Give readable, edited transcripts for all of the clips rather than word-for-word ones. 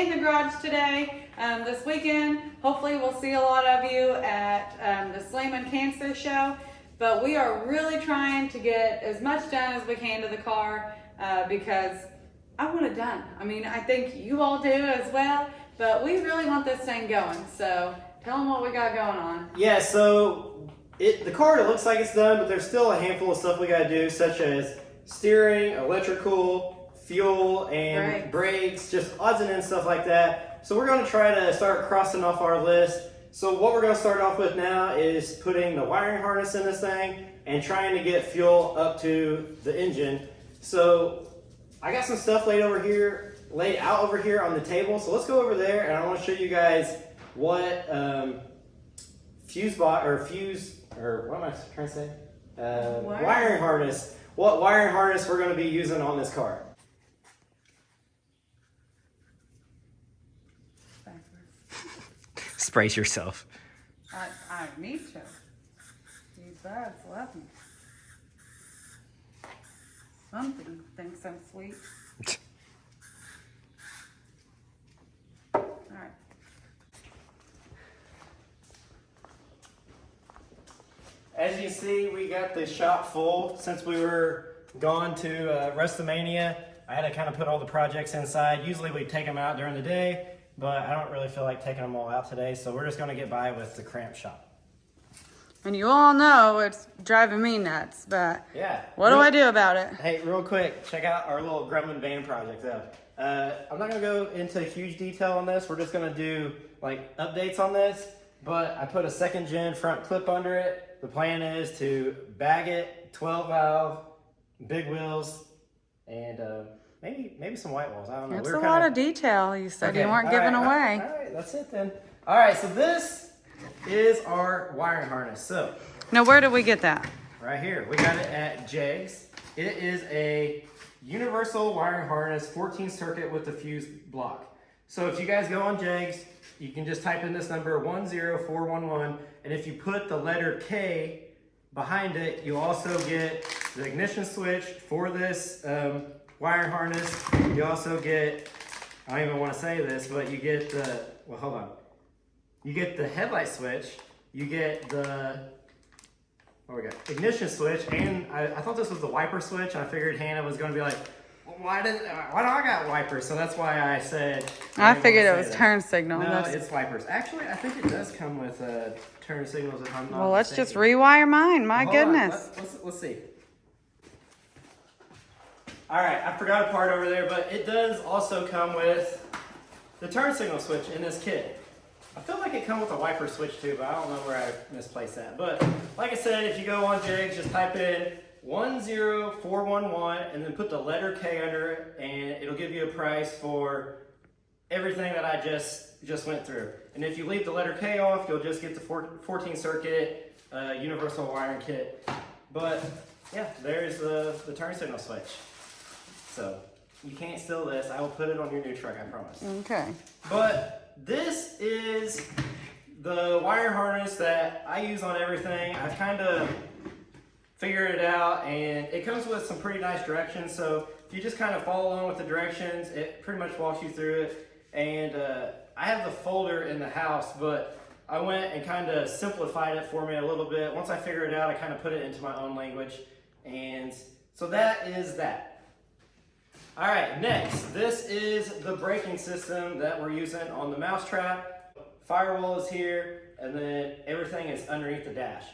in the garage today this weekend. Hopefully we'll see a lot of you at the Sleeman Cancer Show. But we are really trying to get as much done as we can to the car because I want it done. I mean, I think you all do as well, but we really want this thing going. So tell them what we got going on. Yeah, so the car, it looks like it's done, but there's still a handful of stuff we got to do, such as steering, electrical, fuel, and brakes, just odds and ends, stuff like that. So we're going to try to start crossing off our list. So what we're going to start off with now is putting the wiring harness in this thing and trying to get fuel up to the engine. So I got some stuff laid out over here on the table. So let's go over there, and I want to show you guys what wiring harness. What wiring harness we're going to be using on this car. Brace yourself. I need to. These birds love me. Something thinks I'm sweet. All right. As you see, we got the shop full. Since we were gone to WrestleMania, I had to kind of put all the projects inside. Usually we take them out during the day, but I don't really feel like taking them all out today, so we're just going to get by with the cramped shop. And you all know it's driving me nuts, but yeah, what do I do about it? Hey, real quick, check out our little Gremlin van project though. I'm not going to go into huge detail on this. We're just going to do like updates on this, but I put a 2nd gen front clip under it. The plan is to bag it, 12 valve, big wheels, and maybe some white walls. I don't know. It's a lot of detail. You said you weren't giving away. All right, that's it then. All right, so this is our wiring harness. So now, where did we get that? Right here. We got it at Jegs. It is a universal wiring harness, 14 circuit with the fuse block. So if you guys go on Jegs, you can just type in this number 10411, and if you put the letter K behind it, you also get the ignition switch for this wiring harness. You also get, I don't even want to say this, but you get the, well, hold on. You get the headlight switch, you get the, what we got? Ignition switch, and I thought this was the wiper switch, and I figured Hannah was going to be like, why do I got wipers? So that's why I said. I figured it was turn signal. No, it's wipers. Actually, I think it does come with turn signals if I'm not Well, let's mistaken. just rewire mine. My goodness. Let's see. All right, I forgot a part over there, but it does also come with the turn signal switch in this kit. I feel like it comes with a wiper switch too, but I don't know where I misplaced that. But like I said, if you go on Jegs, just type in 10411 and then put the letter K under it, and it'll give you a price for everything that I just went through. And if you leave the letter K off, you'll just get the 14 circuit universal wiring kit. But yeah, there's the turn signal switch. So you can't steal this. I will put it on your new truck, I promise. Okay. But this is the wire harness that I use on everything. I've kind of figured it out, and it comes with some pretty nice directions. So if you just kind of follow along with the directions, it pretty much walks you through it. And I have the folder in the house, but I went and kind of simplified it for me a little bit. Once I figured it out, I kind of put it into my own language. And so that is that. All right, next, this is the braking system that we're using on the mousetrap. Firewall is here, and then everything is underneath the dash.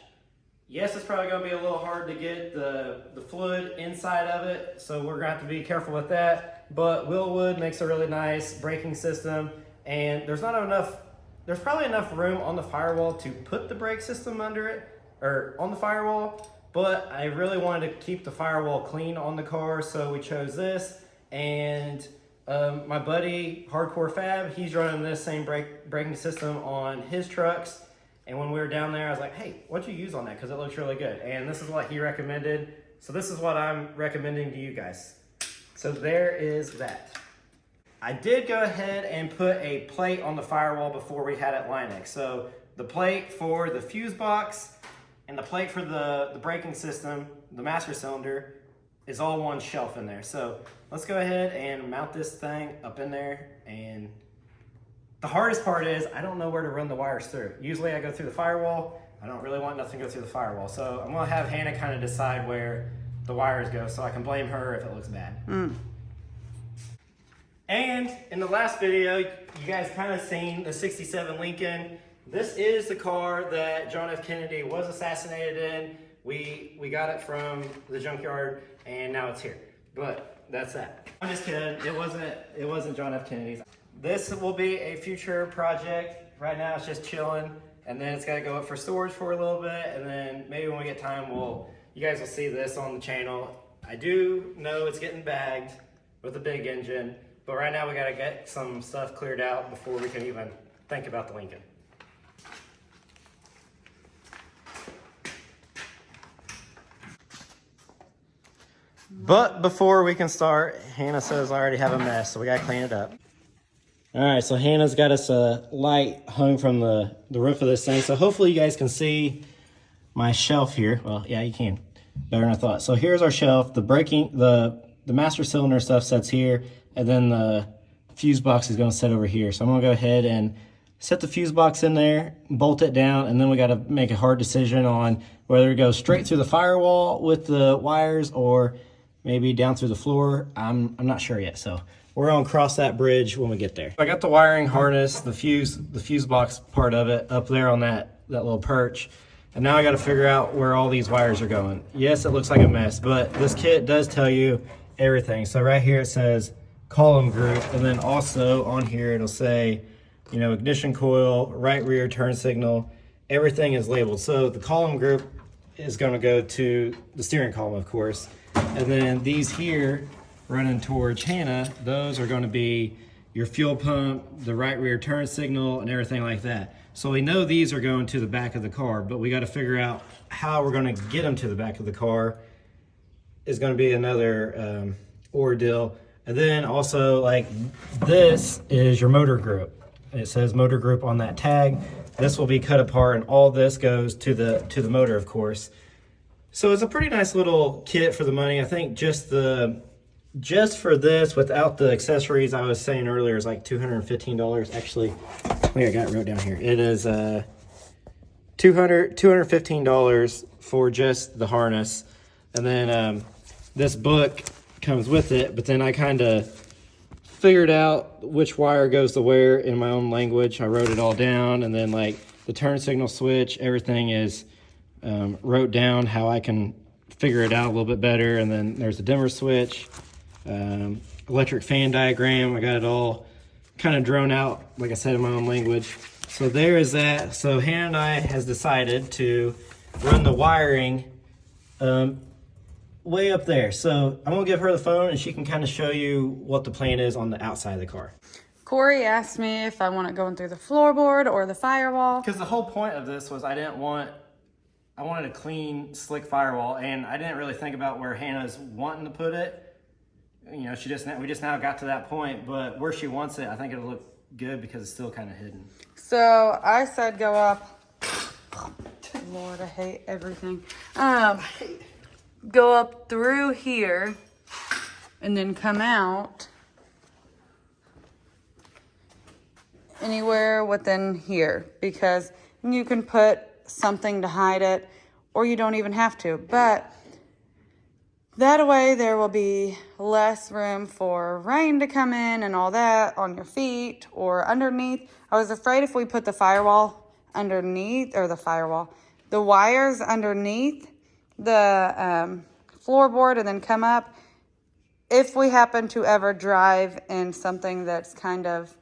Yes, it's probably gonna be a little hard to get the fluid inside of it, so we're gonna have to be careful with that. But Willwood makes a really nice braking system, and there's probably enough room on the firewall to put the brake system under it, or on the firewall, but I really wanted to keep the firewall clean on the car, so we chose this. And my buddy, Hardcore Fab, he's running this same braking system on his trucks. And when we were down there, I was like, hey, what'd you use on that? Because it looks really good. And this is what he recommended. So this is what I'm recommending to you guys. So there is that. I did go ahead and put a plate on the firewall before we had it Linux. So the plate for the fuse box and the plate for the braking system, the master cylinder, is all one shelf in there. So let's go ahead and mount this thing up in there and The hardest part is I don't know where to run the wires through. Usually I go through the firewall. I don't really want nothing to go through the firewall. So I'm gonna have Hannah kind of decide where the wires go so I can blame her if it looks bad. And in the last video, you guys kind of seen the 67 Lincoln. This is the car that John F. Kennedy was assassinated in. We got it from the junkyard and now it's here. But that's that. I'm just kidding. It wasn't John F. Kennedy's. This will be a future project. Right now it's just chilling, and then it's got to go up for storage for a little bit, and then maybe when we get time, you guys will see this on the channel. I do know it's getting bagged with a big engine, but right now we got to get some stuff cleared out before we can even think about the Lincoln. But before we can start, Hannah says I already have a mess, so we got to clean it up. All right, so Hannah's got us a light hung from the roof of this thing. So hopefully you guys can see my shelf here. Well, yeah, you can. Better than I thought. So here's our shelf. The master cylinder stuff sets here, and then the fuse box is going to set over here. So I'm going to go ahead and set the fuse box in there, bolt it down, and then we got to make a hard decision on whether it goes straight through the firewall with the wires or maybe down through the floor. I'm not sure yet, so we're gonna cross that bridge when we get there. I got the wiring harness, the fuse box part of it up there on that little perch. And now I gotta figure out where all these wires are going. Yes, it looks like a mess, but this kit does tell you everything. So right here it says column group, and then also on here it'll say, you know, ignition coil, right rear turn signal, everything is labeled. So the column group is gonna go to the steering column, of course. And then these here running towards Hannah, those are going to be your fuel pump, the right rear turn signal, and everything like that. So we know these are going to the back of the car, but we got to figure out how we're going to get them to the back of the car is going to be another ordeal. And then also, like, this is your motor group. It says motor group on that tag. This will be cut apart, and all this goes to the motor, of course. So it's a pretty nice little kit for the money. I think just for this, without the accessories I was saying earlier, is like $215. Actually, I got it wrote down here. It is $215 for just the harness. And then this book comes with it, but then I kind of figured out which wire goes to where in my own language. I wrote it all down, and then like the turn signal switch, everything is wrote down how I can figure it out a little bit better. And then there's a dimmer switch, electric fan diagram. I got it all kind of drawn out, like I said, in my own language. So there is that. So Hannah and I has decided to run the wiring way up there. So I'm gonna give her the phone and she can kind of show you what the plan is on the outside of the car. Corey asked me if I want it going through the floorboard or the firewall. Because the whole point of this was I wanted a clean, slick firewall, and I didn't really think about where Hannah's wanting to put it. You know, we just now got to that point, but where she wants it, I think it'll look good because it's still kind of hidden. So I said go up. Lord, I hate everything. Go up through here and then come out anywhere within here, because you can put something to hide it, or you don't even have to. But that way there will be less room for rain to come in and all that on your feet or underneath. I was afraid if we put the firewall underneath, or the wires underneath the floorboard and then come up, if we happen to ever drive in something that's kind of,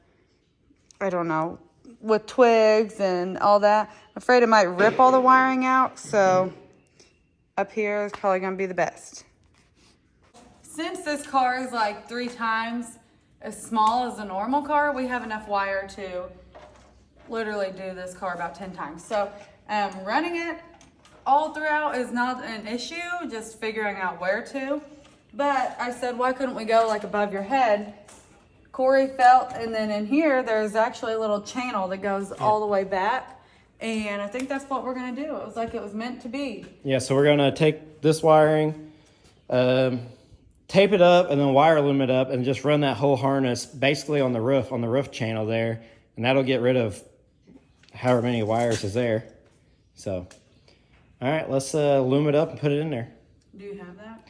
I don't know, with twigs and all that, I'm afraid it might rip all the wiring out. So up here is probably going to be the best. Since this car is like 3 times as small as a normal car, we have enough wire to literally do this car about 10 times. So running it all throughout is not an issue, just figuring out where to. But I said, why couldn't we go like above your head? Corey felt, and then in here, there's actually a little channel that goes all the way back. And I think that's what we're gonna do. It was like it was meant to be. Yeah, so we're gonna take this wiring, tape it up, and then wire loom it up, and just run that whole harness basically on the roof channel there. And And that'll get rid of however many wires is there. So, all right, let's loom it up and put it in there. Do you have that?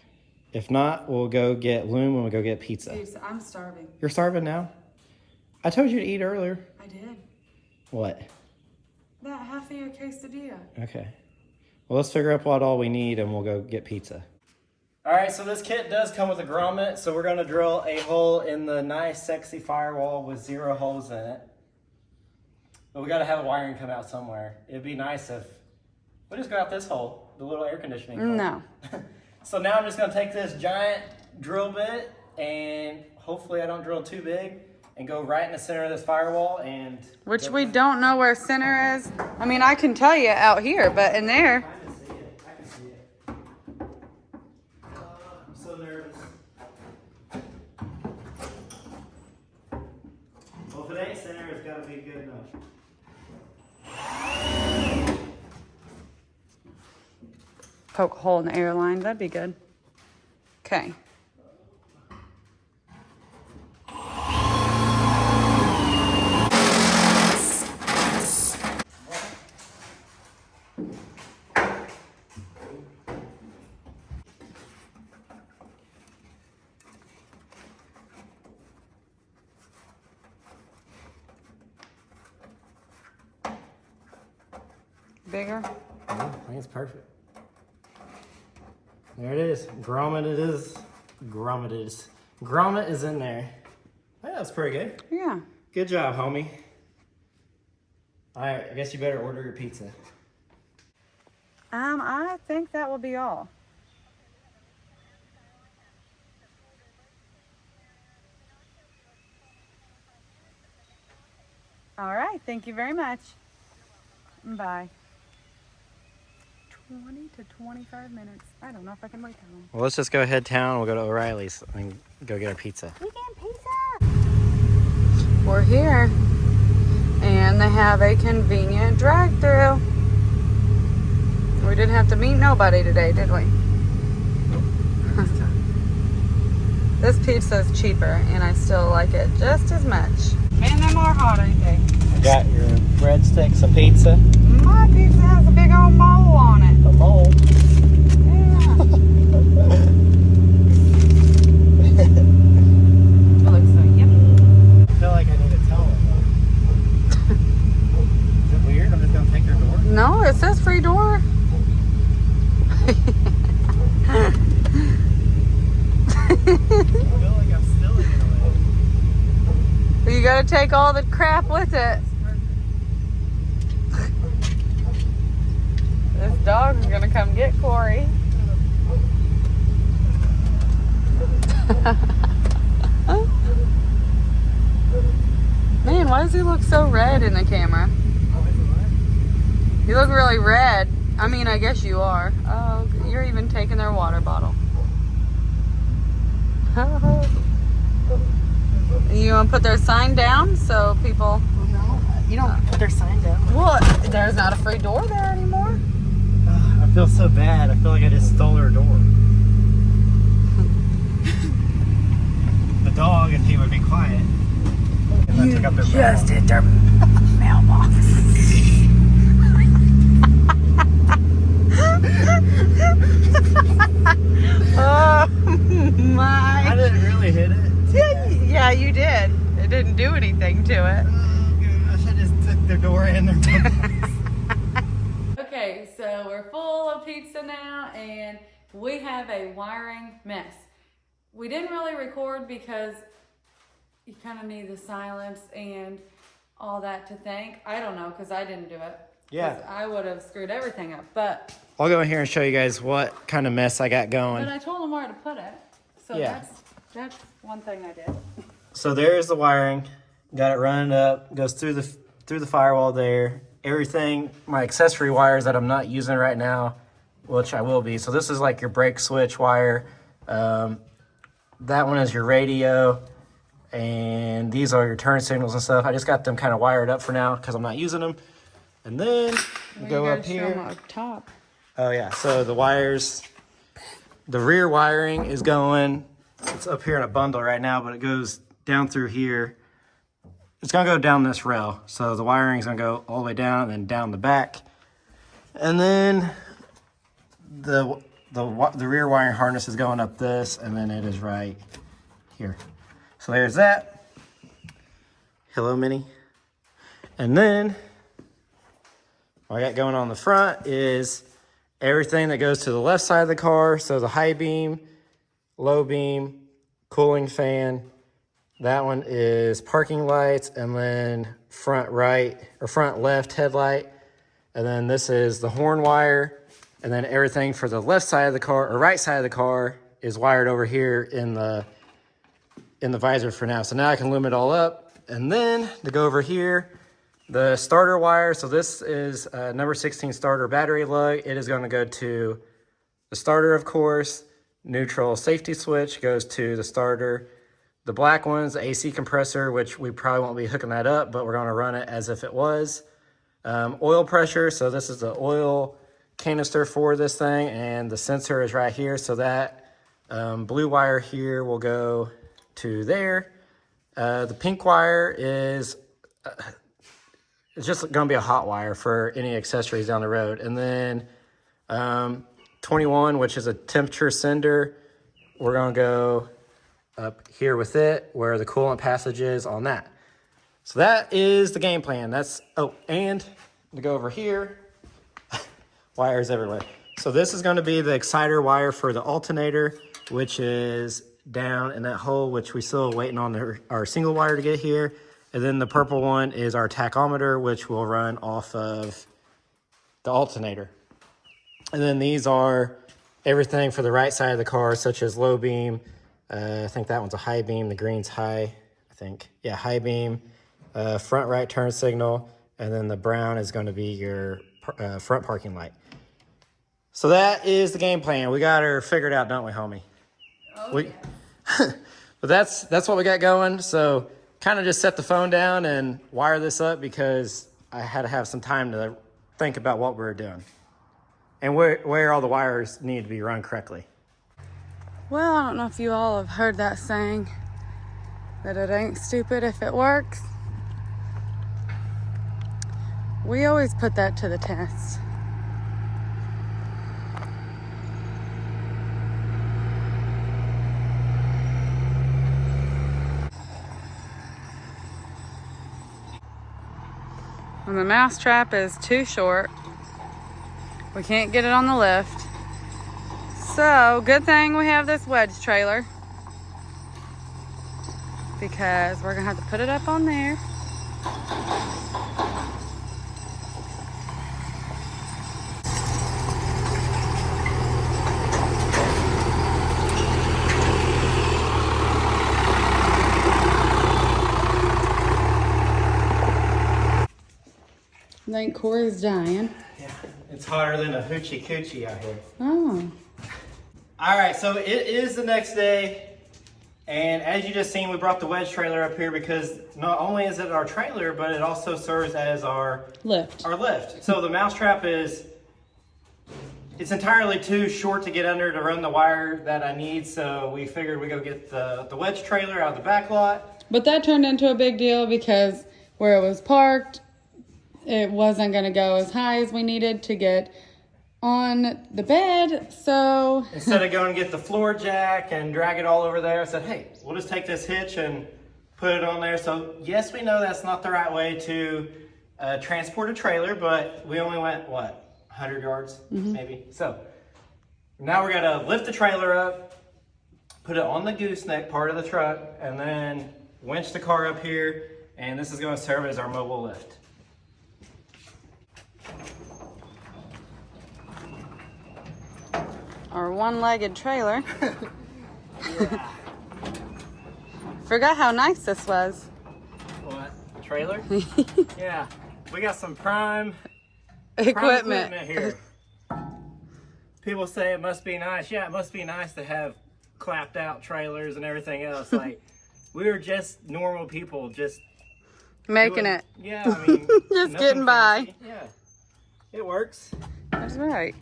If not, we'll go get loom and we'll go get pizza. Dude, I'm starving. You're starving now? I told you to eat earlier. I did. What? That half of your quesadilla. Okay. Well, let's figure out what all we need and we'll go get pizza. All right, so this kit does come with a grommet, so we're gonna drill a hole in the nice, sexy firewall with 0 holes in it. But we gotta have wiring come out somewhere. It'd be nice if we just go out this hole, the little air conditioning hole. No. So now I'm just gonna take this giant drill bit and hopefully I don't drill too big and go right in the center of this firewall and... Which we don't know where center is. I mean, I can tell you out here, but in there... I can see it. I'm so nervous. Well, if it ain't center, it's gotta be good enough. Poke a hole in the air line. That'd be good. Okay. Bigger? I think it's perfect. There it is. Grommet it is. Grommet it is. Grommet is in there. Yeah, that's pretty good. Yeah. Good job, homie. All right, I guess you better order your pizza. I think that will be all. All right. Thank you very much. Bye. 20 to 25 minutes. I don't know if I can wait that long. Well, let's just go ahead town. We'll go to O'Reilly's and go get our pizza. We get pizza. We're here, and they have a convenient drive-through. We didn't have to meet nobody today, did we? This pizza's cheaper, and I still like it just as much. Man, them are hot, ain't they? Got your breadsticks and pizza. My pizza has a big old mole on it. A mole. Yeah. It looks so yummy. I feel like I need to tell them. Is it weird? I'm just gonna take their door. No, it says free door. I feel like I'm stealing it away. But you gotta take all the crap with it. This dog is gonna come get Corey. Man, why does he look so red in the camera? You look really red. I mean, I guess you are. Oh, you're even taking their water bottle. You want to put their sign down so people... No, you don't put their sign down. What? There's not a free door there anymore. I feel so bad. I feel like I just stole her door. The dog, if he would be quiet. And I took up their just hit their mailbox. Oh my. I didn't really hit it. Yeah, you did. It didn't do anything to it. Oh gosh, I just took their door and their mailbox. Okay, so we're full of pizza now and we have a wiring mess. We didn't really record because you kind of need the silence and all that to think. I don't know because I didn't do it. Yeah. I would have screwed everything up, but I'll go in here and show you guys what kind of mess I got going. I told them where to put it. So Yeah. that's one thing I did. So there's the wiring. Got it running up. Goes through the firewall there. Everything, my accessory wires that I'm not using right now, which I will be. So this is like your brake switch wire. That one is your radio. And these are your turn signals and stuff. I just got them kind of wired up for now because I'm not using them. And then we go up here. Up top. Oh yeah, so the wires, the rear wiring is going, it's up here in a bundle right now, but it goes down through here it's gonna go down this rail. So the wiring is gonna go all the way down and then down the back. And then the rear wiring harness is going up this, and then it is right here. So there's that. Hello, Minnie. And then what I got going on the front is everything that goes to the left side of the car. So the high beam, low beam, cooling fan. That one is parking lights, and then front right or front left headlight. And then this is the horn wire. And then everything for the left side of the car or right side of the car is wired over here in the visor for now. So now I can loom it all up. And then to go over here, the starter wire. So this is a number 16 starter battery lug. It is going to go to the starter, of course. Neutral safety switch goes to the starter. The black one's the AC compressor, which we probably won't be hooking that up, but we're going to run it as if it was. Oil pressure. So this is the oil canister for this thing, and the sensor is right here. So that blue wire here will go to there. The pink wire is it's just going to be a hot wire for any accessories down the road. And then 21, which is a temperature sender, we're going to go up here with it where the coolant passage is on that. So that is the game plan. That's, oh, and to go over here, wires everywhere. So this is going to be the exciter wire for the alternator, which is down in that hole, which we still waiting on our single wire to get here. And then the purple one is our tachometer, which will run off of the alternator. And then these are everything for the right side of the car, such as low beam. I think that one's a high beam. The green's high, I think. Yeah, high beam, front right turn signal. And then the brown is going to be your front parking light. So that is the game plan. We got her figured out, don't we, homie? Oh, yeah. But that's what we got going. So kind of just set the phone down and wire this up because I had to have some time to think about what we were doing and where all the wires need to be run correctly. Well, I don't know if you all have heard that saying, that it ain't stupid if it works. We always put that to the test. And the mousetrap is too short. We can't get it on the lift. So, good thing we have this wedge trailer, because we're gonna have to put it up on there. I think Corey's dying. Yeah, it's hotter than a hoochie coochie out here. Oh. All right, so it is the next day, and as you just seen, we brought the wedge trailer up here because not only is it our trailer, but it also serves as our lift. So the mousetrap it's entirely too short to get under to run the wire that I need, so we figured we'd go get the wedge trailer out of the back lot. But that turned into a big deal because where it was parked, it wasn't going to go as high as we needed to get on the bed, so instead of going to get the floor jack and drag it all over there, I said, hey, we'll just take this hitch and put it on there. So yes, we know that's not the right way to transport a trailer, but we only went, what, 100 yards maybe? So now we're going to lift the trailer up, put it on the gooseneck part of the truck, and then winch the car up here, and this is going to serve as our mobile lift. our one-legged trailer. Yeah. Forgot how nice this was. What? Trailer? Yeah. We got some prime Equipment here. People say it must be nice. Yeah, it must be nice to have clapped out trailers and everything else. Like, we were just normal people, just making it. Yeah, I mean, just getting by. Fancy. Yeah, it works. That's right.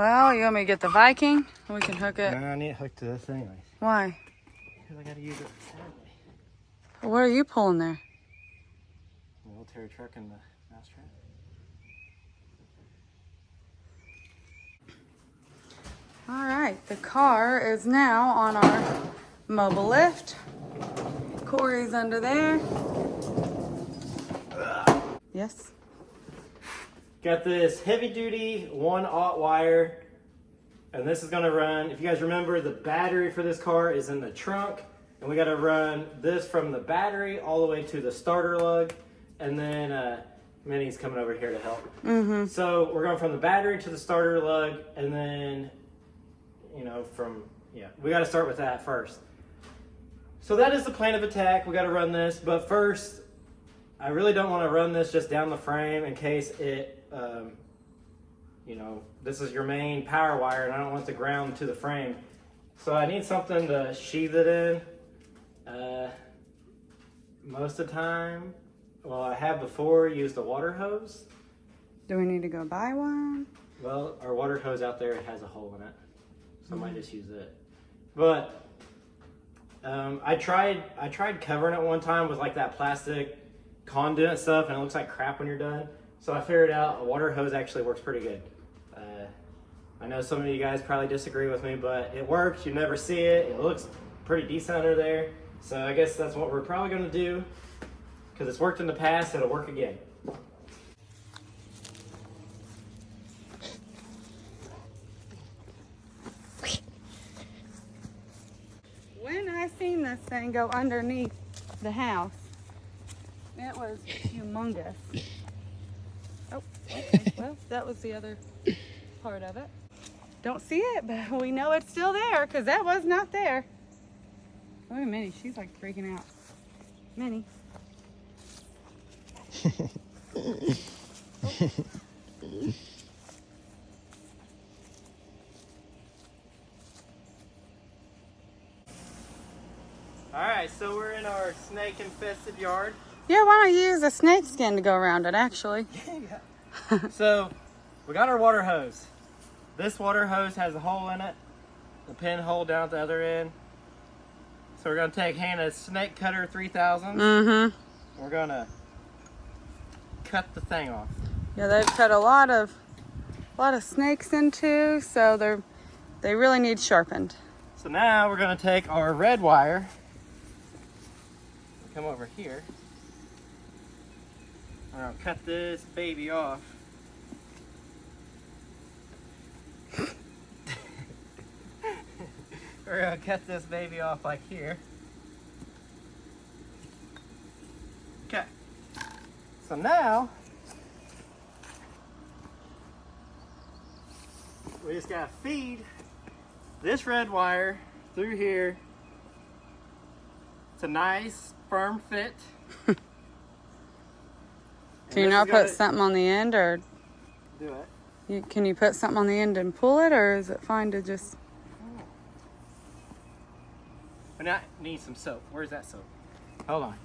Well, you want me to get the Viking? We can hook it. No, I need it hooked to this anyways. Why? Because I gotta use it Saturday. What are you pulling there? Military truck and the mousetrap. All right, the car is now on our mobile lift. Corey's under there. Yes. Got this heavy duty 1/0 wire, and this is gonna run, if you guys remember, the battery for this car is in the trunk, and we gotta run this from the battery all the way to the starter lug, and then Minnie's coming over here to help. Mm-hmm. So we're going from the battery to the starter lug, and then, you know, we gotta start with that first. So that is the plan of attack. We gotta run this, but first, I really don't want to run this just down the frame in case it, you know, this is your main power wire and I don't want the ground to the frame. So I need something to sheath it in. Most of the time, well, I have before used a water hose. Do we need to go buy one? Well, our water hose out there has a hole in it, so I might just use it. But I tried covering it one time with like that plastic conduit stuff, and it looks like crap when you're done. So I figured out a water hose actually works pretty good. I know some of you guys probably disagree with me, but it works. You never see it. It looks pretty decent under there. So I guess that's what we're probably going to do, because it's worked in the past. It'll work again. When I seen this thing go underneath the house, it was humongous. Oh, okay. Well, that was the other part of it. Don't see it, but we know it's still there because that was not there. Look at Minnie. She's like freaking out. Minnie. Alright, so we're in our snake infested yard. Yeah, why don't you use a snake skin to go around it, actually? So, we got our water hose. This water hose has a hole in it, the pinhole down at the other end. So we're going to take Hannah's snake cutter 3000. Mm-hmm. We're going to cut the thing off. Yeah, they've cut a lot of snakes into, so they really need sharpened. So now we're going to take our red wire, come over here. We're going to cut this baby off. We're going to cut this baby off like here. Okay. So now, we just got to feed this red wire through here. It's a nice firm fit. Can you not put something on the end, or do it? Can you put something on the end and pull it, or is it fine to just? But I need some soap. Where's that soap? Hold on.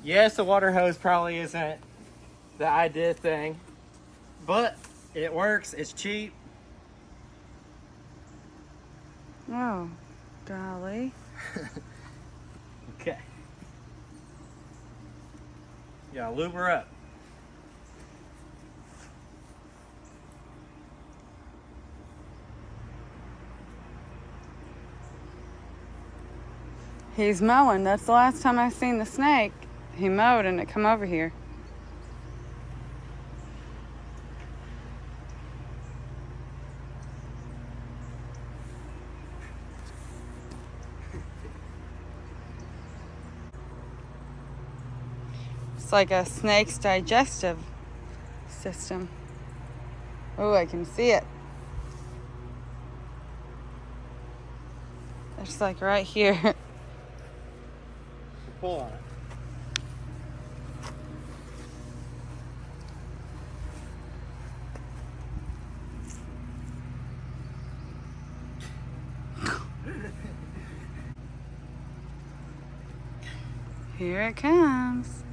Yes, the water hose probably isn't the idea thing, but it works. It's cheap. Oh, golly. Okay. Yeah, lube her up. He's mowing. That's the last time I seen the snake. He mowed and it come over here. It's like a snake's digestive system. Oh, I can see it. It's like right here. Pull on it. Here it comes.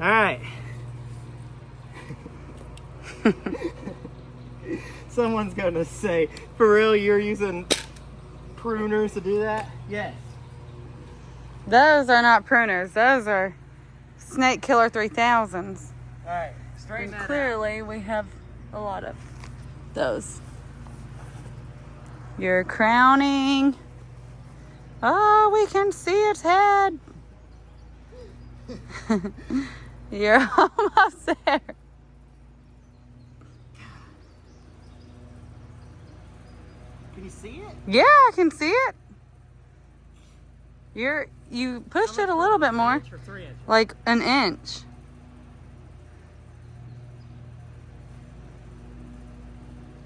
All right. Someone's gonna say, for real, you're using pruners to do that? Yes. Those are not pruners. Those are snake killer 3000s. All right, straighten And that clearly we have a lot of those. You're crowning. Oh, we can see its head. You're almost there. Can you see it? Yeah, I can see it. You pushed it a little bit more. 1 inch or 3 inches? Like an inch.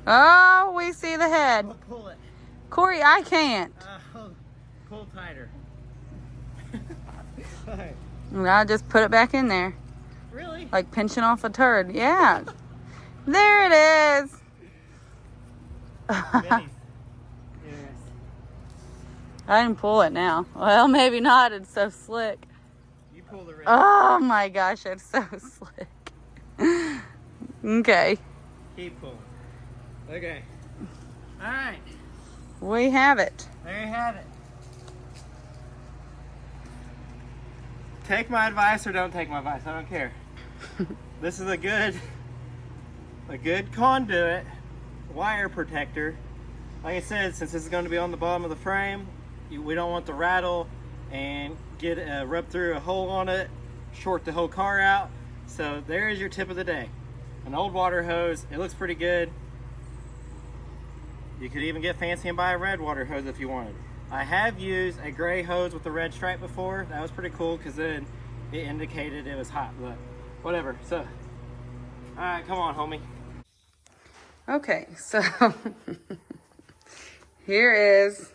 Oh, we see the head. Oh, pull it. Corey, I can't. Pull tighter. All right. I just put it back in there. Really? Like pinching off a turd. Yeah. There it is. Minis. Yes. I can pull it now. Well, maybe not. It's so slick. You pull the red. Oh my gosh, it's so slick. Okay. Keep pulling. Okay. All right. We have it. There you have it. Take my advice or don't take my advice. I don't care. This is a good conduit wire protector. Like I said, since this is going to be on the bottom of the frame, we don't want to rattle and get rub through a hole on it, short the whole car out. So there is your tip of the day. An old water hose. It looks pretty good. You could even get fancy and buy a red water hose if you wanted. I have used a gray hose with a red stripe before. That was pretty cool because then it indicated it was hot, but whatever. So, all right, come on, homie. Okay, so here is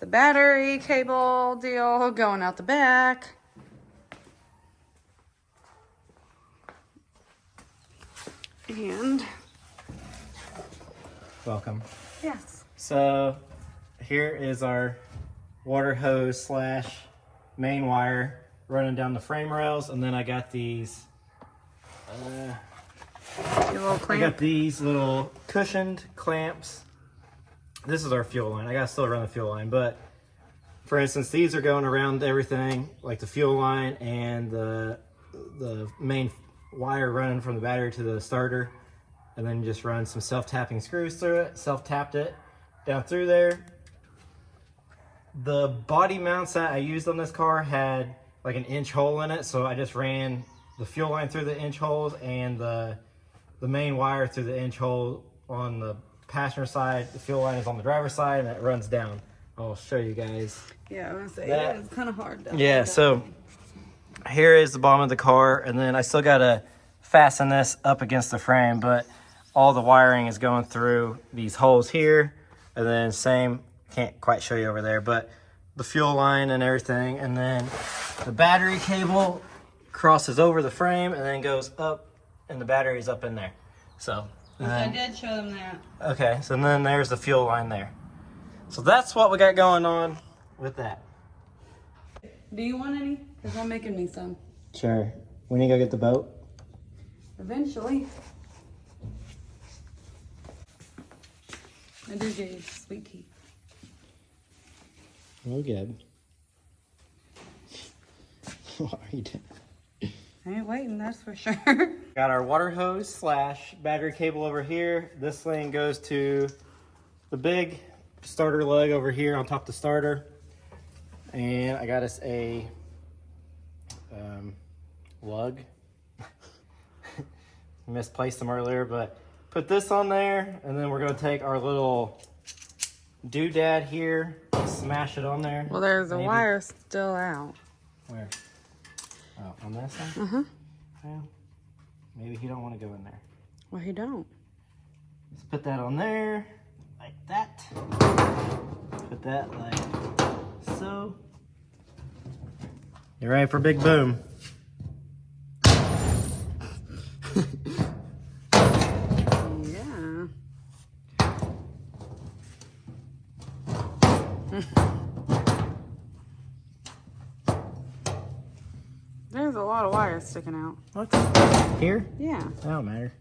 the battery cable deal going out the back. And Welcome. yes. So here is our water hose slash main wire running down the frame rails, and then I got these Your little I clamp. got these little cushioned clamps. This is our fuel line. I gotta still run the fuel line, but for instance, these are going around everything, like the fuel line and the main wire running from the battery to the starter, and then just run some self-tapping screws through it. Self-tapped it down through there. The body mounts that I used on this car had like an inch hole in it, so I just ran the fuel line through the inch holes and the main wire through the inch hole on the passenger side. The fuel line is on the driver's side, and it runs down. I'll show you guys. Yeah, I was gonna say That- it's kind of hard. Yeah, so here is the bottom of the car, and then I still gotta fasten this up against the frame, but all the wiring is going through these holes here, and then same, can't quite show you over there, but the fuel line and everything, and then the battery cable crosses over the frame and then goes up, and the battery's up in there. So, and I then- did show them that. okay, so then there's the fuel line there. So that's what we got going on with that. Do you want any? Because I'm making me some. Sure. We need to go get the boat. Eventually. I do get you sweet tea. Oh, good. What are you doing? I ain't waiting, that's for sure. Got our water hose slash battery cable over here. This thing goes to the big starter lug over here on top of the starter. And I got us a lug. Misplaced them earlier, but put this on there, and then we're gonna take our little doodad here, smash it on there. Well, there's a Maybe. wire still out. Where? Oh, on that side? Uh-huh. Well, maybe he don't want to go in there. Well, he don't. Let's put that on there, like that. Put that like so. You ready for big boom? Yeah. There's a lot of wires sticking out. What? Here? Yeah. That don't matter.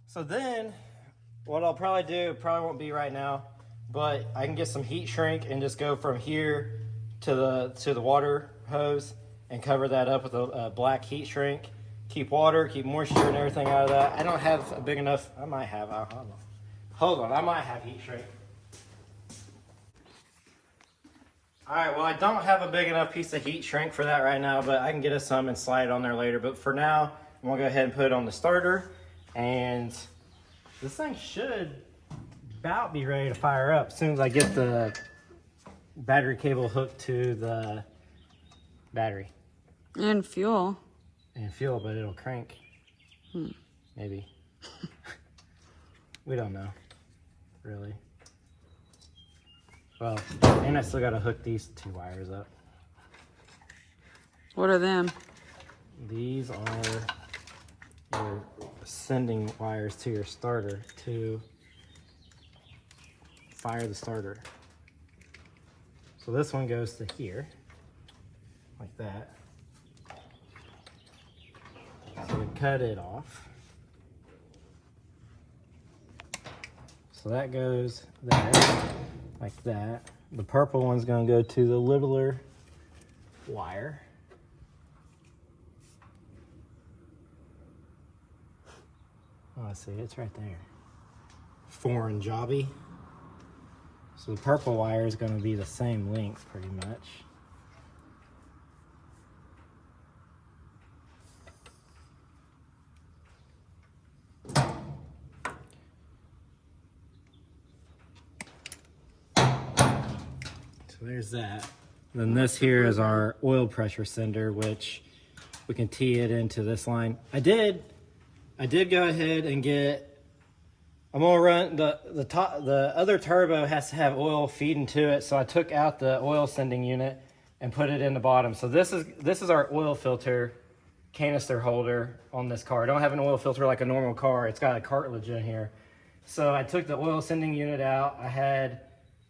So then, what I'll probably do, probably won't be right now, but I can get some heat shrink and just go from here to the water hose and cover that up with a black heat shrink. Keep water, keep moisture and everything out of that. I don't have a big enough, I might have, hold on, I might have heat shrink. All right, well, I don't have a big enough piece of heat shrink for that right now, but I can get us some and slide it on there later. But for now, I'm gonna go ahead and put it on the starter. And this thing should about be ready to fire up as soon as I get the battery cable hooked to the battery. And fuel. And fuel, but it'll crank. Maybe. We don't know, really. Well, and I still gotta hook these two wires up. What are them? These are your sending wires to your starter to fire the starter. So this one goes to here, like that. So we cut it off. So that goes there, like that. The purple one's gonna go to the littler wire. Oh, I see, it's right there. Foreign jobby. So the purple wire is going to be the same length pretty much. So there's that. Then this here is our oil pressure sender, which we can tee it into this line. I did go ahead and get, I'm gonna run the other turbo has to have oil feeding to it, so I took out the oil sending unit and put it in the bottom. So this is our oil filter canister holder on this car. I don't have an oil filter like a normal car. It's got a cartilage in here. So I took the oil sending unit out. I had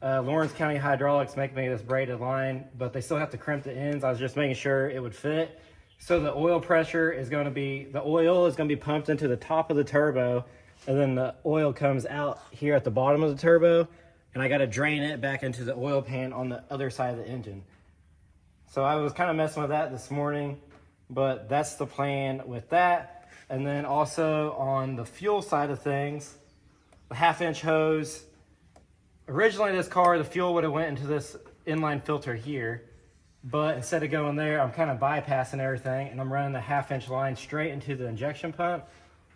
Lawrence County Hydraulics make me this braided line, but they still have to crimp the ends. I was just making sure it would fit. So the oil pressure is going to be, the oil is going to be pumped into the top of the turbo, and then the oil comes out here at the bottom of the turbo, and I got to drain it back into the oil pan on the other side of the engine. So I was kind of messing with that this morning, but that's the plan with that. And then also on the fuel side of things, the 1/2-inch hose. Originally this car, the fuel would have went into this inline filter here. But instead of going there, I'm kind of bypassing everything, and I'm running the 1/2-inch line straight into the injection pump.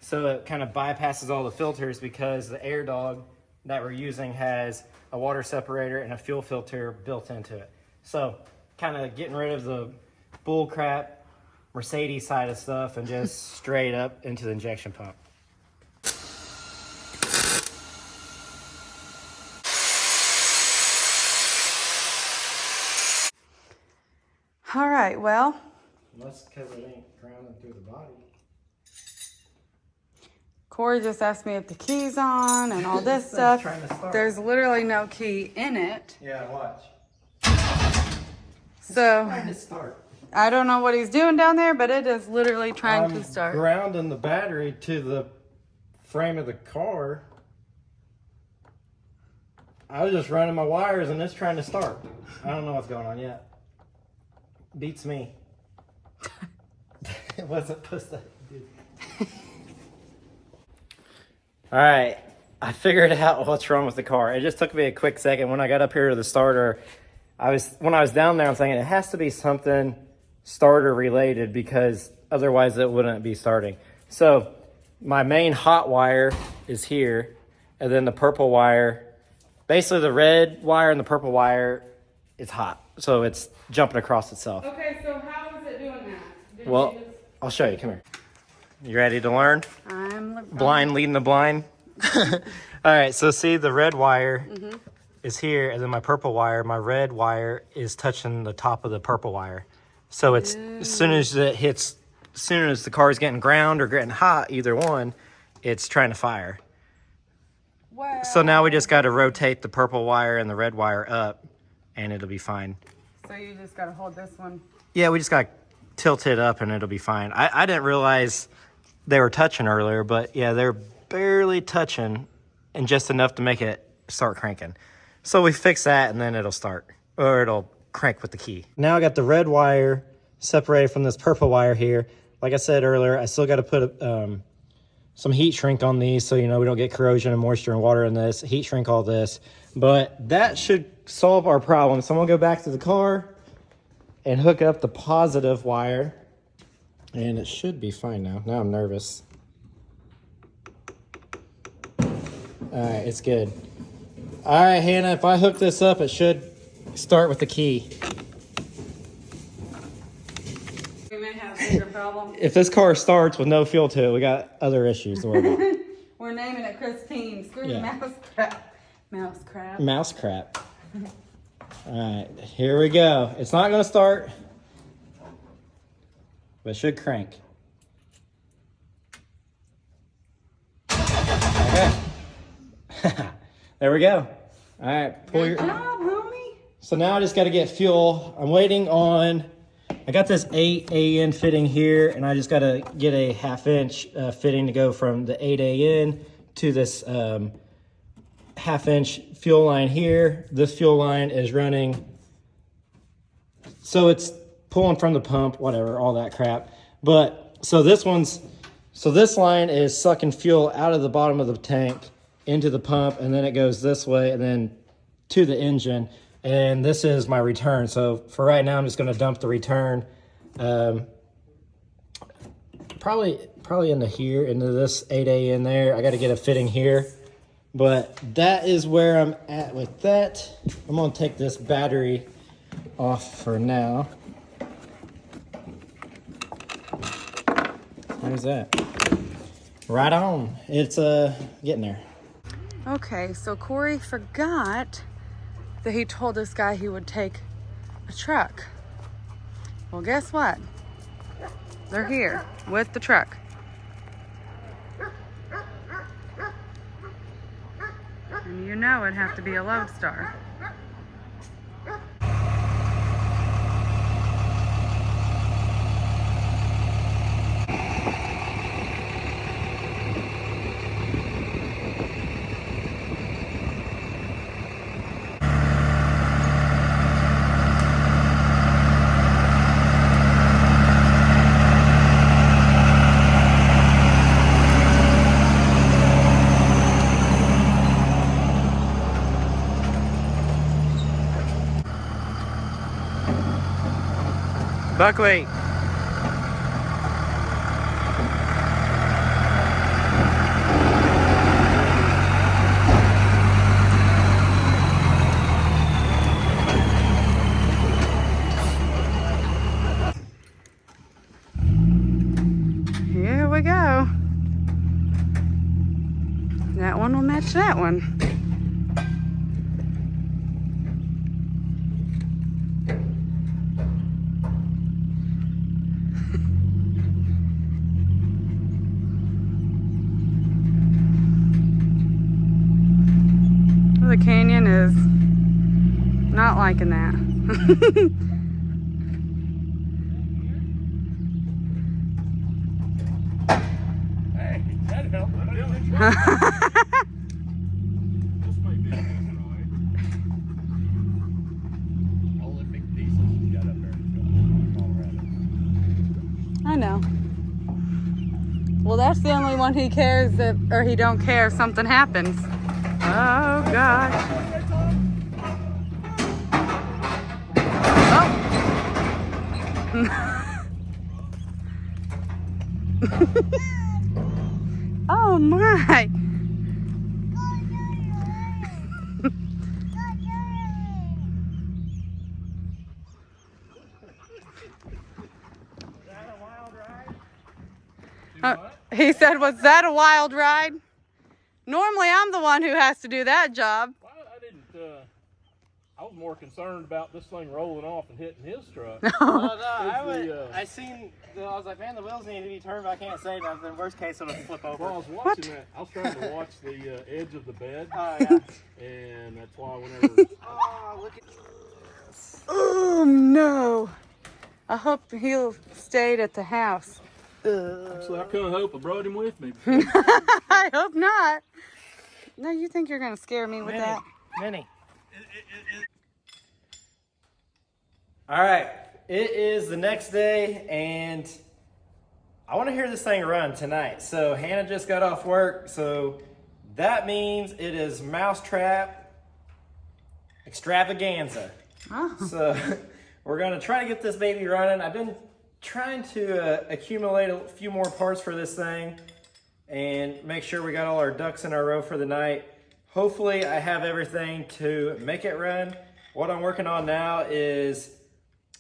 So it kind of bypasses all the filters because the Air Dog that we're using has a water separator and a fuel filter built into it. So kind of getting rid of the bull crap Mercedes side of stuff and just straight up into the injection pump. All right, well. Unless because it ain't grounding through the body. Corey just asked me if the key's on and all this stuff. There's literally no key in it. Yeah, watch. So Trying to start. I don't know what he's doing down there, but it is literally trying to start. Grounding the battery to the frame of the car. I was just running my wires and it's trying to start. I don't know what's going on yet. Beats me. It wasn't supposed to do. All right, I figured out what's wrong with the car. It just took me a quick second. When I got up here to the starter, when I was down there, I'm thinking it has to be something starter related because otherwise it wouldn't be starting. So my main hot wire is here, and then the purple wire, basically the red wire and the purple wire, it's hot. So it's jumping across itself. Okay, so how is it doing that? Well, I'll show you. Come here. You ready to learn? Blind leading the blind. All right, so see the red wire is here, and then my purple wire, my red wire is touching the top of the purple wire. So it's as soon as it hits, as soon as the car is getting ground or getting hot, either one, it's trying to fire. Wow. So now we just got to rotate the purple wire and the red wire up, and it'll be fine. So you just got to hold this one. Yeah, we just got to tilt it up, and it'll be fine. I didn't realize they were touching earlier, but yeah, they're barely touching and just enough to make it start cranking. So we fix that, and then it'll start, or it'll crank with the key. Now I got the red wire separated from this purple wire here. Like I said earlier, I still got to put some heat shrink on these so, you know, we don't get corrosion and moisture and water in this. Heat shrink all this. But that should solve our problem. So I'm going to go back to the car and hook up the positive wire. And it should be fine now. Now I'm nervous. All right, it's good. All right, Hannah, if I hook this up, it should start with the key. We may have a bigger problem. If this car starts with no fuel to it, we got other issues to worry about. We're naming it Christine. Screw Yeah. mouse crap. Mouse crap. Mouse crap. All right, here we go. It's not going to start, but it should crank. Okay. There we go. All right, pull your. Good job, homie. So now I just got to get fuel. I'm waiting on. I got this 8 AN fitting here, and I just got to get a 1/2 inch fitting to go from the 8 AN to this 1/2 inch fuel line here. This fuel line is running, so it's pulling from the pump, whatever, all that crap. But so this line is sucking fuel out of the bottom of the tank into the pump, and then it goes this way and then to the engine. And this is my return. So for right now, I'm just going to dump the return probably into here, into this 8A in there. I got to get a fitting here. But that is where I'm at with that. I'm going to take this battery off for now. There's that. Right on. It's getting there. Okay, so Corey forgot that he told this guy he would take a truck. Well, guess what? They're here with the truck. And you know it'd have to be a Lodestar. Buckwheat. Here we go. That one will match that one. The Canyon is not liking that. Hey, that helped. Olympic diesel got up there in Colorado. I know. Well, that's the only one he cares if, or he don't care if something happens. Oh gosh. Oh. Oh my. He said, was that a wild ride? Normally, I'm the one who has to do that job. Well, I didn't. I was more concerned about this thing rolling off and hitting his truck. Well, no, I was like, man, the wheels need to be turned, but I can't say nothing. Worst case, it'll flip over. Well, I was watching that. I was trying to watch the edge of the bed. Oh, yeah. And that's why whenever... Oh, look at Oh, no. I hope he'll stayed at the house. Actually, I couldn't hope I brought him with me. I hope not. No, you think you're going to scare me with that? Minnie. All right, it is the next day, and I want to hear this thing run tonight. So Hannah just got off work, so that means it is mousetrap extravaganza. Oh. So we're going to try to get this baby running. I've been trying to accumulate a few more parts for this thing and make sure we got all our ducks in a row for the night. Hopefully I have everything to make it run. What I'm working on now is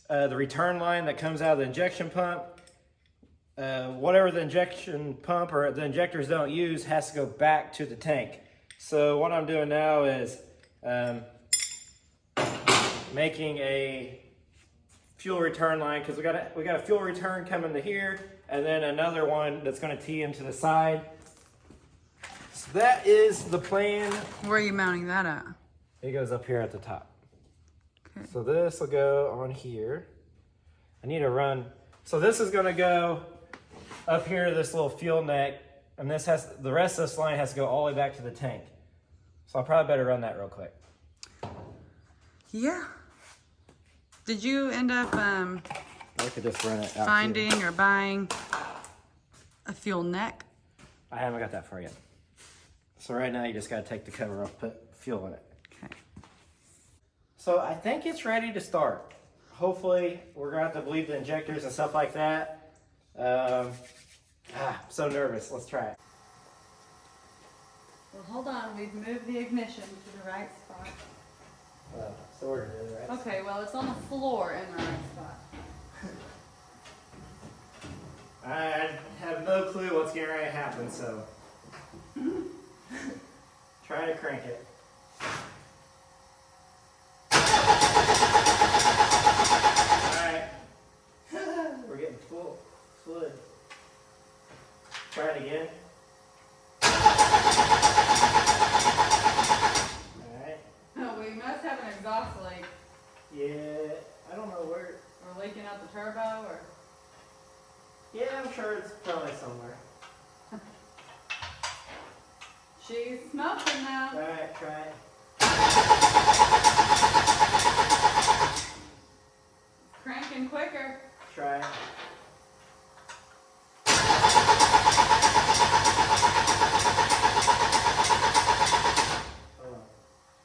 the return line that comes out of the injection pump. Whatever the injection pump or the injectors don't use has to go back to the tank. So what I'm doing now is making a fuel return line, because we got a fuel return coming to here, and then another one that's going to tee into the side. So that is the plan. Where are you mounting that at? It goes up here at the top. Okay. So this will go on here. I need to run. So this is going to go up here to this little fuel neck, and this has the rest of this line has to go all the way back to the tank. So I'll probably better run that real quick. Yeah. Did you end up I could just run it out finding here. or buying a fuel neck? I haven't got that far yet. So right now you just got to take the cover off, put fuel in it. Okay. So I think it's ready to start. Hopefully we're going to have to bleed the injectors and stuff like that. I'm so nervous. Let's try it. Well, hold on. We've moved the ignition to the right spot. So we're good, right? Okay, well, it's on the floor in the right spot. I have no clue what's getting ready to happen, so try to crank it. Alright. We're getting full fluid. Try it again. Alright. No, we must have an exhaust leak. Yeah, I don't know where. Or leaking out the turbo, or... Yeah, I'm sure it's probably somewhere. She's smoking now. Alright, try it. Cranking quicker. Try it.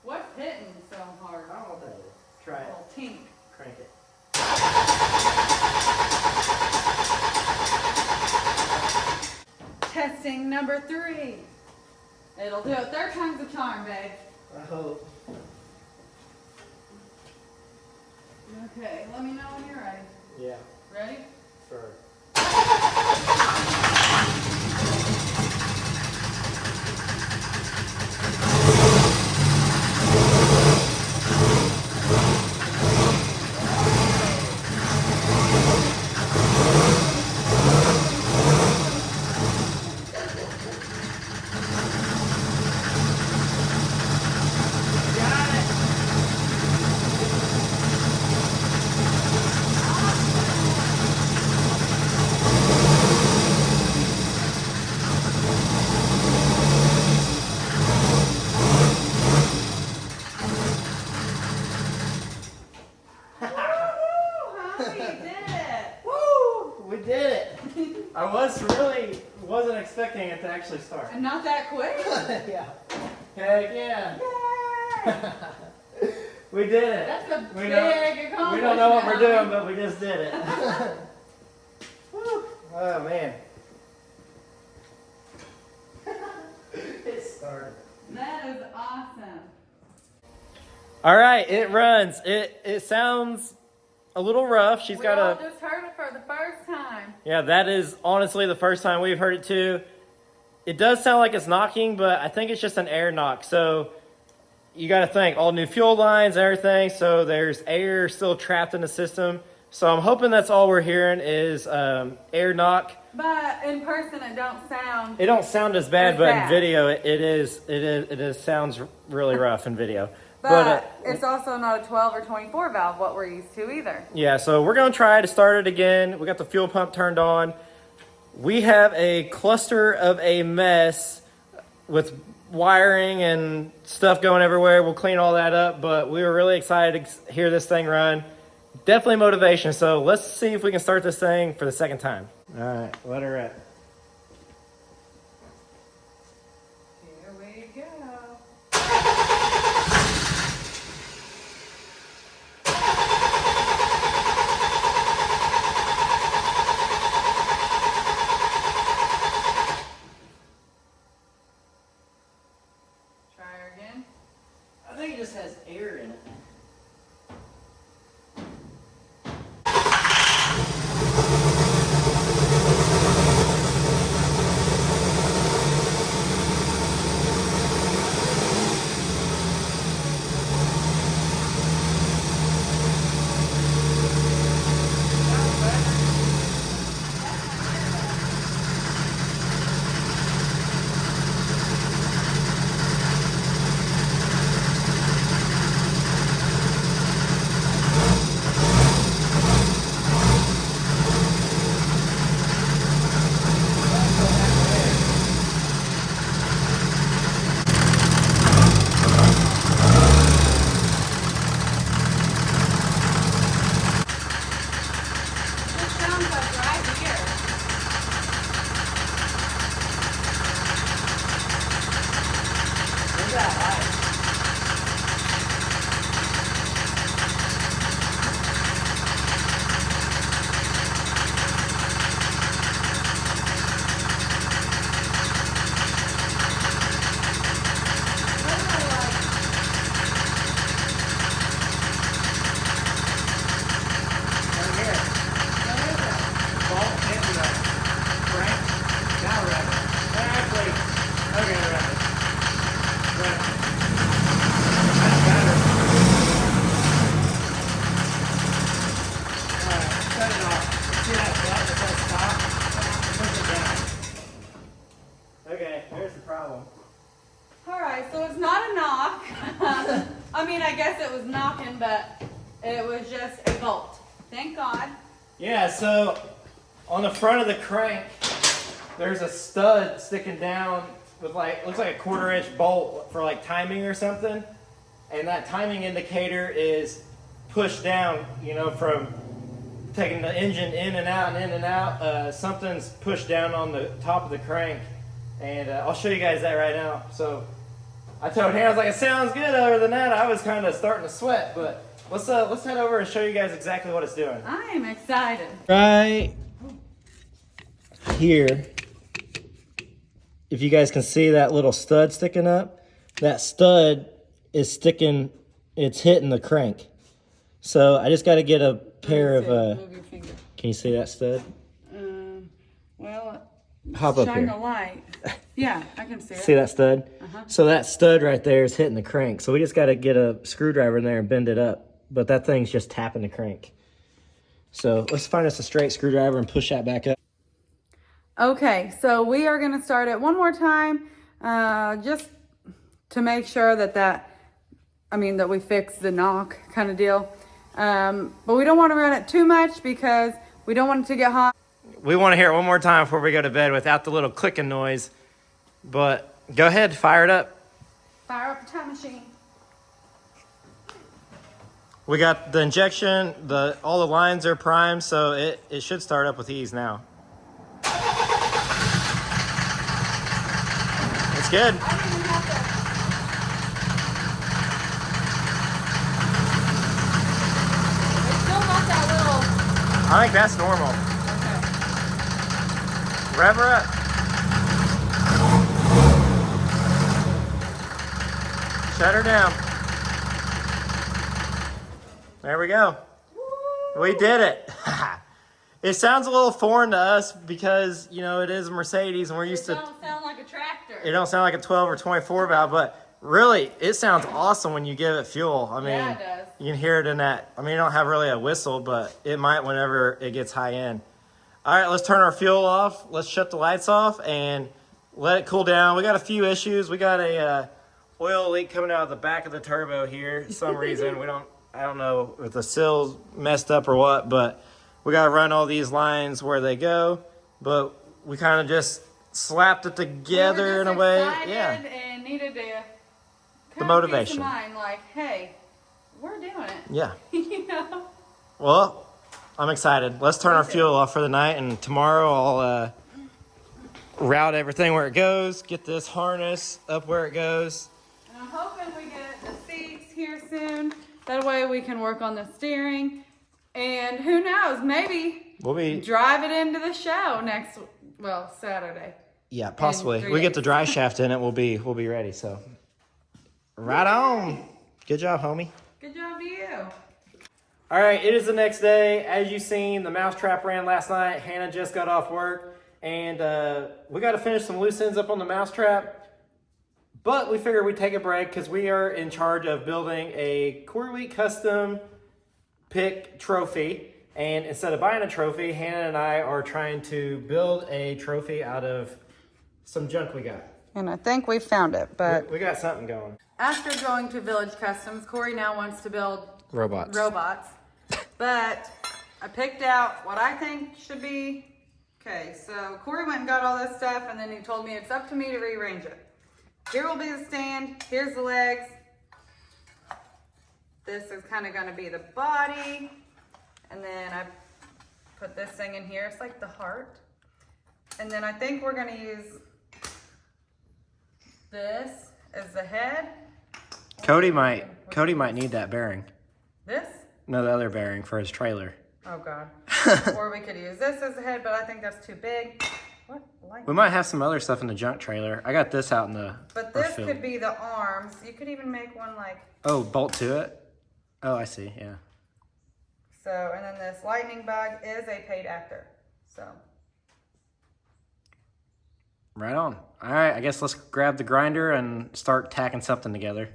What's hitting so hard? I don't know what that is. Try it. Little tink. Crank it. Testing number 3. It'll do it 3rd time's the charm, babe. I hope. Okay, let me know when you're ready. Yeah, Ready? sure. We did it! I wasn't expecting it to actually start. And not that quick? Yeah. Heck yeah! Yay! We did it! That's a We big don't, accomplishment. we don't know what we're doing, but we just did it. Woo. Oh man. It started. That is awesome. Alright, it runs. It sounds a little rough. She's got all a... just heard it for the first time. Yeah, that is honestly the first time we've heard it too. It does sound like it's knocking, but I think it's just an air knock. So you got to think, all new fuel lines and everything, so there's air still trapped in the system. So I'm hoping that's all we're hearing is air knock. But in person, it don't sound as bad, but in bad. video it sounds really rough in video. But it's also not a 12 or 24 valve, what we're used to either. Yeah, so we're gonna try to start it again. We got the fuel pump turned on. We have a cluster of a mess with wiring and stuff going everywhere. We'll clean all that up, but we were really excited to hear this thing run. Definitely motivation, so let's see if we can start this thing for the second time. All right, let her rip. Here we go. Try her again. I think it just has air in it. Okay, there's the problem. Alright, so it's not a knock. I mean, I guess it was knocking, but it was just a bolt. Thank God. Yeah, so on the front of the crank, there's a stud sticking down with looks like a 1/4 inch bolt for like timing or something. And that timing indicator is pushed down, you know, from taking the engine in and out and in and out. Something's pushed down on the top of the crank. And I'll show you guys that right now. So I told him, I was like, it sounds good. Other than that, I was kind of starting to sweat. But let's head over and show you guys exactly what it's doing. I am excited. Right here, if you guys can see that little stud sticking up, that stud is sticking, it's hitting the crank. So I just got to get a pair of, Move your finger. can you see that stud? Well, Hop up shine here. the light. Yeah, I can see it. See that stud? So that stud right there is hitting the crank. So we just got to get a screwdriver in there and bend it up. But that thing's just tapping the crank. So let's find us a straight screwdriver and push that back up. Okay, so we are going to start it one more time, just to make sure that we fix the knock kind of deal. But we don't want to run it too much because we don't want it to get hot. We want to hear it one more time before we go to bed without the little clicking noise. But go ahead, fire it up. Fire up the time machine. We got the injection, all the lines are primed, so it should start up with ease now. It's good. I think that's normal. Okay. Rev her up. Shut her down. There we go. We did it. It sounds a little foreign to us because, you know, it is a Mercedes and we're used to... It don't sound like a tractor. It don't sound like a 12 or 24 valve, but really, it sounds awesome when you give it fuel. I mean, Yeah, it does. you can hear it in that. I mean, you don't have really a whistle, but it might whenever it gets high end. All right, let's turn our fuel off. Let's shut the lights off and let it cool down. We got a few issues. We got a oil leak coming out of the back of the turbo here. For some reason, I don't know if the sill's messed up or what, but we got to run all these lines where they go. But we kind of just slapped it together in a way. Yeah. And needed to The motivation. Peace of mind, like, hey, we're doing it. Yeah. You know? Well, I'm excited. Let's turn our fuel off for the night, and tomorrow I'll route everything where it goes, get this harness up where it goes. And I'm hoping we get the seats here soon. That way we can work on the steering. And who knows, maybe We'll be drive it into the show Saturday. Yeah, possibly. in 3 We get days. the dry shaft in it, we'll be ready. So, right on. Good job, homie. Good job to you. All right, it is the next day. As you've seen, the mousetrap ran last night. Hannah just got off work, and we got to finish some loose ends up on the mousetrap. But we figured we'd take a break because we are in charge of building a Core Week custom pick trophy. And instead of buying a trophy, Hannah and I are trying to build a trophy out of some junk we got. And I think we found it, but We got something going. after going to Village Customs, Corey now wants to build Robots. But I picked out what I think should be. Okay, so Corey went and got all this stuff, and then he told me it's up to me to rearrange it. Here will be the stand. Here's the legs. This is kind of going to be the body. And then I put this thing in here. It's like the heart. And then I think we're going to use this as the head. Cody might need that bearing. This? No, the other bearing for his trailer. Oh God. Or we could use this as the head, but I think that's too big. What? We might have some other stuff in the junk trailer. I got this out in the But this could be the arms. You could even make one like Oh, bolt to it? Oh, I see, yeah. so. And then this lightning bug is a paid actor. So Right on. All right, I guess let's grab the grinder and start tacking something together.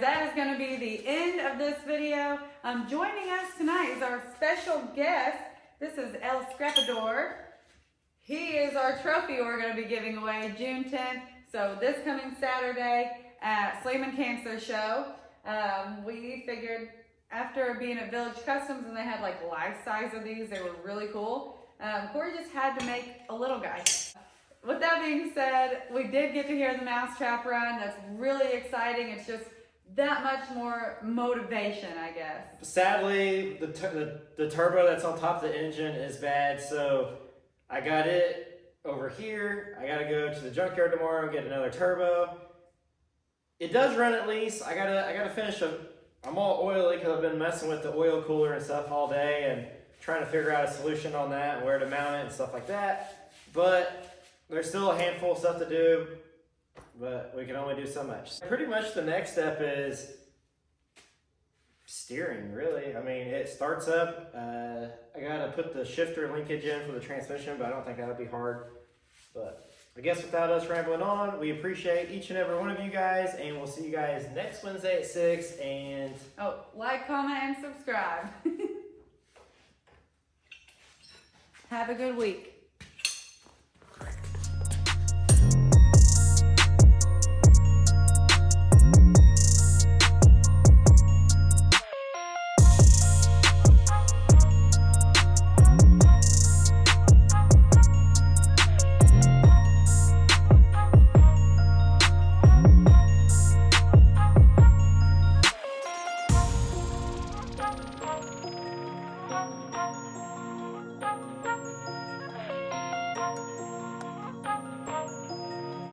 that is going to be the end of this video. Joining us tonight is our special guest. This is El Scrapador. He is our trophy we're going to be giving away June 10th. So this coming Saturday at Sleeman Cancer Show. We figured after being at Village Customs and they had like life size of these, they were really cool. Corey just had to make a little guy. With that being said, we did get to hear the mousetrap run. That's really exciting. It's just that much more motivation, I guess. Sadly, the turbo that's on top of the engine is bad, so I got it over here. I gotta go to the junkyard tomorrow and get another turbo. It does run at least. I gotta finish I'm all oily because I've been messing with the oil cooler and stuff all day and trying to figure out a solution on that and where to mount it and stuff like that. But there's still a handful of stuff to do, but we can only do so much. Pretty much the next step is steering, really. I mean, it starts up. I gotta put the shifter linkage in for the transmission, but I don't think that'll be hard. But I guess without us rambling on, we appreciate each and every one of you guys, and we'll see you guys next Wednesday at 6. And like, comment, and subscribe. Have a good week.